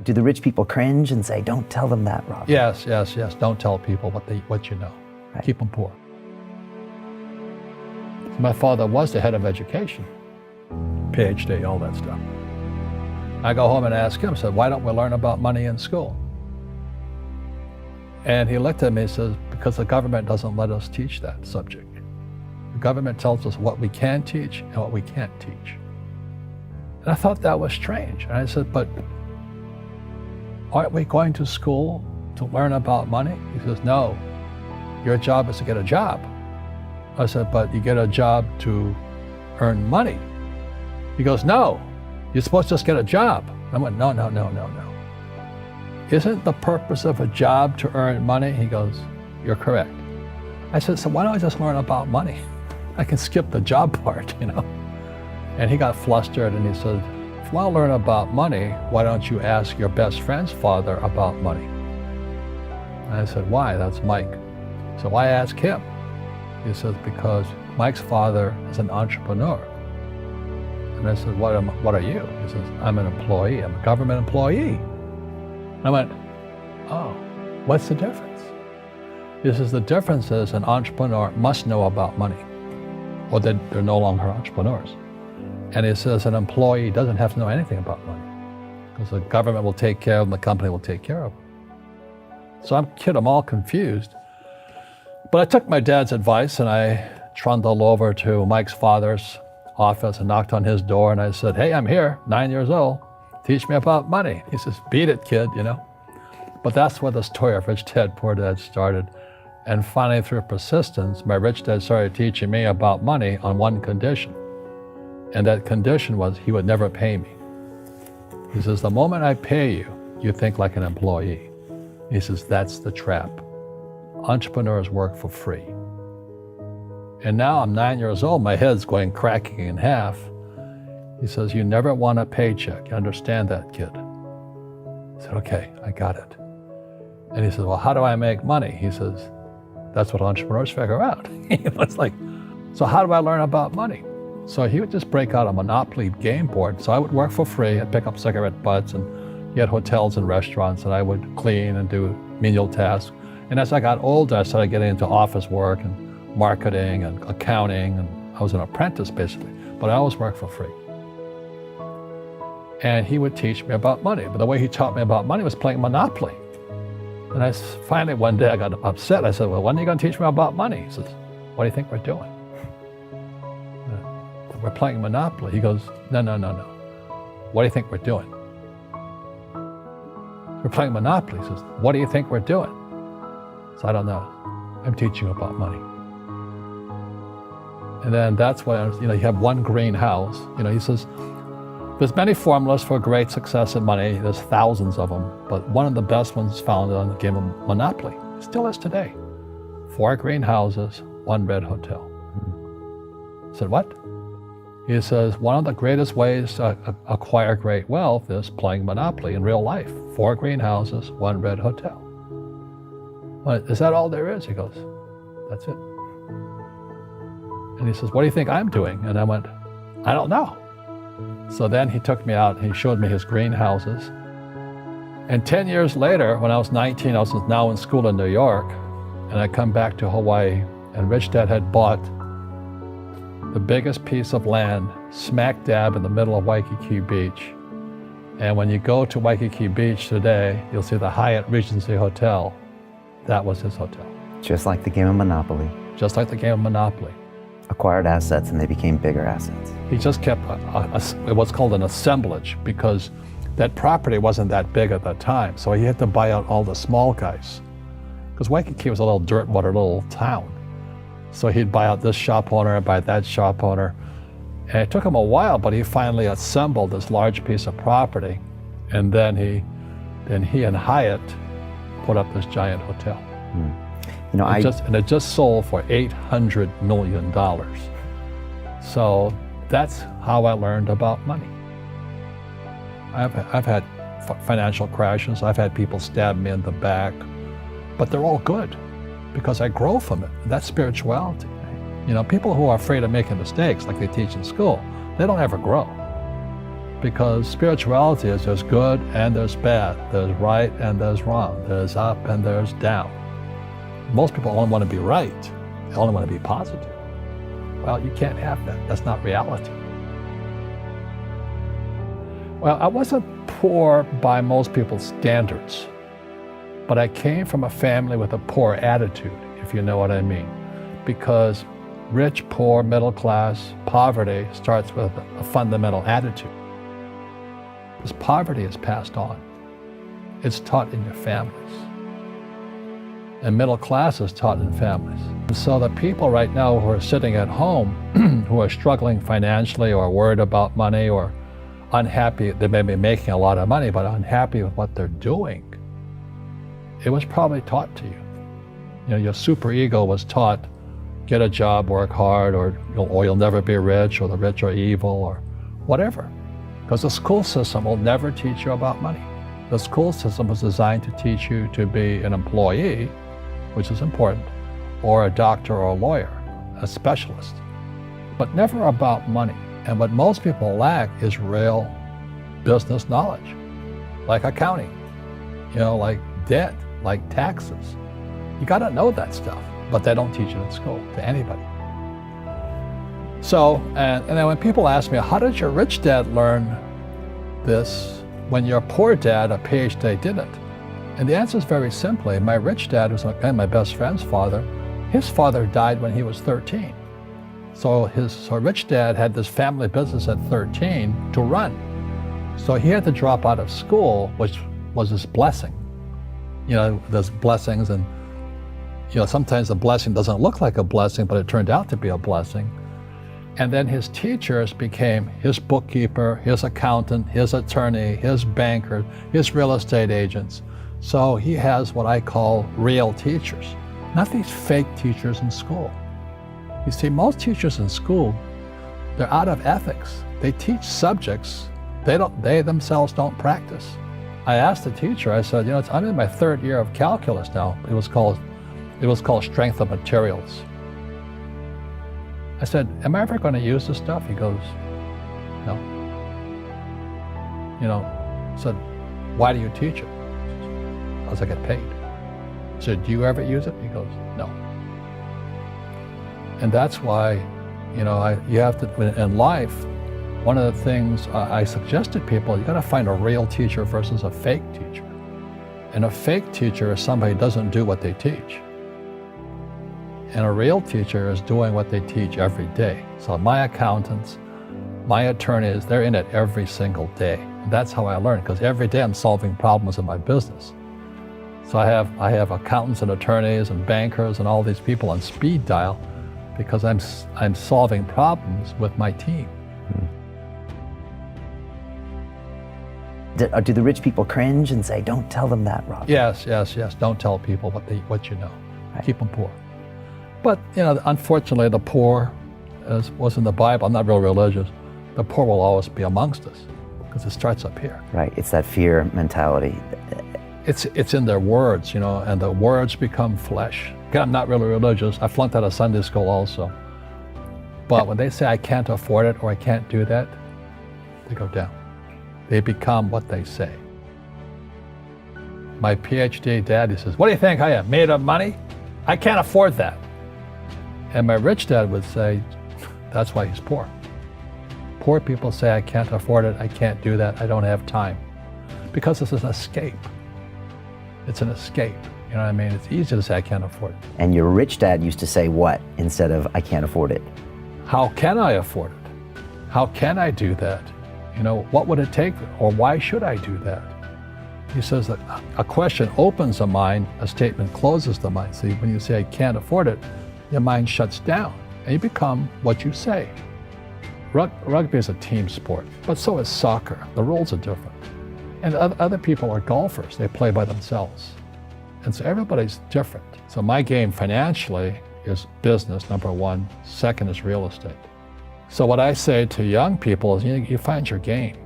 Do the rich people cringe and say, don't tell them that, Rob? Yes. Don't tell people what you know. Right. Keep them poor. My father was the head of education, PhD, all that stuff. I go home and ask him, said, why don't we learn about money in school? And he looked at me and says, because the government doesn't let us teach that subject. The government tells us what we can teach and what we can't teach. And I thought that was strange. And I said, but aren't we going to school to learn about money? He says, no, your job is to get a job. I said, but you get a job to earn money. He goes, no, you're supposed to just get a job. I went, no. Isn't the purpose of a job to earn money? He goes, you're correct. I said, so why don't I just learn about money? I can skip the job part, And he got flustered and he said, if you want to learn about money, why don't you ask your best friend's father about money? And I said, why? That's Mike. So why ask him? He says, because Mike's father is an entrepreneur. And I said, what are you? He says, I'm an employee. I'm a government employee. And I went, oh, what's the difference? He says, the difference is an entrepreneur must know about money, or they're no longer entrepreneurs. And he says an employee doesn't have to know anything about money, because the government will take care of them, the company will take care of them. So I'm all confused. But I took my dad's advice and I trundled over to Mike's father's office and knocked on his door and I said, hey, I'm here, 9 years old. Teach me about money. He says, beat it, kid, But that's where the story of Rich Dad, Poor Dad started. And finally, through persistence, my rich dad started teaching me about money on one condition. And that condition was he would never pay me. He says, the moment I pay you, you think like an employee. He says, that's the trap. Entrepreneurs work for free. And now I'm 9 years old, my head's going cracking in half. He says, you never want a paycheck. You understand that, kid? I said, okay, I got it. And he says, well, how do I make money? He says, that's what entrepreneurs figure out. It's like, so how do I learn about money? So he would just break out a Monopoly game board. So I would work for free. I'd pick up cigarette butts and get hotels and restaurants, and I would clean and do menial tasks. And as I got older, I started getting into office work and marketing and accounting, and I was an apprentice basically, but I always worked for free. And he would teach me about money, but the way he taught me about money was playing Monopoly. And finally one day I got upset. I said, well, when are you going to teach me about money? He says, what do you think we're doing? We're playing Monopoly. He goes, no. What do you think we're doing? We're playing Monopoly. He says, what do you think we're doing? So I don't know. I'm teaching you about money. And then that's when, you have one greenhouse. He says, there's many formulas for great success in money. There's thousands of them, but one of the best ones found on the game of Monopoly. It still is today. 4 greenhouses, 1 red hotel. I said, what? He says, one of the greatest ways to acquire great wealth is playing Monopoly in real life. 4 greenhouses, 1 red hotel. Is that all there is? He goes, that's it. And he says, what do you think I'm doing? And I went, I don't know. So then he took me out and he showed me his greenhouses. And 10 years later, when I was 19, I was now in school in New York, and I come back to Hawaii, and Rich Dad had bought the biggest piece of land smack dab in the middle of Waikiki Beach. And when you go to Waikiki Beach today, you'll see the Hyatt Regency Hotel. That was his hotel. Just like the game of Monopoly. Just like the game of Monopoly. Acquired assets and they became bigger assets. He just kept what's called an assemblage, because that property wasn't that big at that time. So he had to buy out all the small guys. Because Waikiki was a little dirt water little town. So he'd buy out this shop owner and buy that shop owner. And it took him a while, but he finally assembled this large piece of property. And then he and Hyatt put up this giant hotel. And it just sold for $800 million. So that's how I learned about money. I've had financial crashes. I've had people stab me in the back, but they're all good because I grow from it. That's spirituality. People who are afraid of making mistakes, like they teach in school, they don't ever grow. because spirituality is there's good and there's bad, there's right and there's wrong, there's up and there's down. Most people only want to be right, they only want to be positive. Well, you can't have that, that's not reality. Well, I wasn't poor by most people's standards, but I came from a family with a poor attitude, if you know what I mean. Because rich, poor, middle class, poverty starts with a fundamental attitude. Because poverty is passed on. It's taught in your families. And middle class is taught in families. And so the people right now who are sitting at home, who are struggling financially or worried about money or unhappy, they may be making a lot of money, but unhappy with what they're doing, it was probably taught to you. You know, your superego was taught, get a job, work hard, or you'll never be rich, or the rich are evil, or whatever. Because the school system will never teach you about money. The school system was designed to teach you to be an employee, which is important, or a doctor or a lawyer, a specialist, but never about money. And what most people lack is real business knowledge, like accounting, like debt, like taxes. You gotta know that stuff, but they don't teach it in school to anybody. So, and then when people ask me, how did your rich dad learn this when your poor dad, a PhD, didn't? And the answer is very simply, my rich dad was my best friend's father. His father died when he was 13. So rich dad had this family business at 13 to run. So he had to drop out of school, which was his blessing. There's blessings, and sometimes the blessing doesn't look like a blessing, but it turned out to be a blessing. And then his teachers became his bookkeeper, his accountant, his attorney, his banker, his real estate agents. So he has what I call real teachers, not these fake teachers in school. You see, most teachers in school, they're out of ethics. They teach subjects they themselves don't practice. I asked the teacher, I said, I'm in my third year of calculus now. It was called strength of materials. I said, am I ever going to use this stuff? He goes, no. I said, why do you teach it? Because I get paid. I said, do you ever use it? He goes, no. And that's why, you have to, in life, one of the things I suggest to people, you got to find a real teacher versus a fake teacher. And a fake teacher is somebody who doesn't do what they teach. And a real teacher is doing what they teach every day. So my accountants, my attorneys, they're in it every single day. And that's how I learn, because every day I'm solving problems in my business. So I have accountants and attorneys and bankers and all these people on speed dial because I'm solving problems with my team. Do the rich people cringe and say, don't tell them that, Rob? Yes. Don't tell people what you know. Right. Keep them poor. But, unfortunately, the poor, as was in the Bible, I'm not real religious, the poor will always be amongst us because it starts up here. Right, it's that fear mentality. It's in their words, and the words become flesh. Again, I'm not really religious. I flunked out of Sunday school also. But when they say I can't afford it or I can't do that, they go down. They become what they say. My PhD daddy says, what do you think I am, made of money? I can't afford that. And my rich dad would say, that's why he's poor. Poor people say, I can't afford it, I can't do that, I don't have time. Because it's an escape. It's an escape, you know what I mean? It's easy to say, I can't afford it. And your rich dad used to say what instead of, I can't afford it? How can I afford it? How can I do that? What would it take, or why should I do that? He says that a question opens the mind, a statement closes the mind. See, when you say, I can't afford it, your mind shuts down, and you become what you say. Rugby is a team sport, but so is soccer. The rules are different. And other people are golfers. They play by themselves. And so everybody's different. So my game financially is business, number one. Second is real estate. So what I say to young people is, you find your game.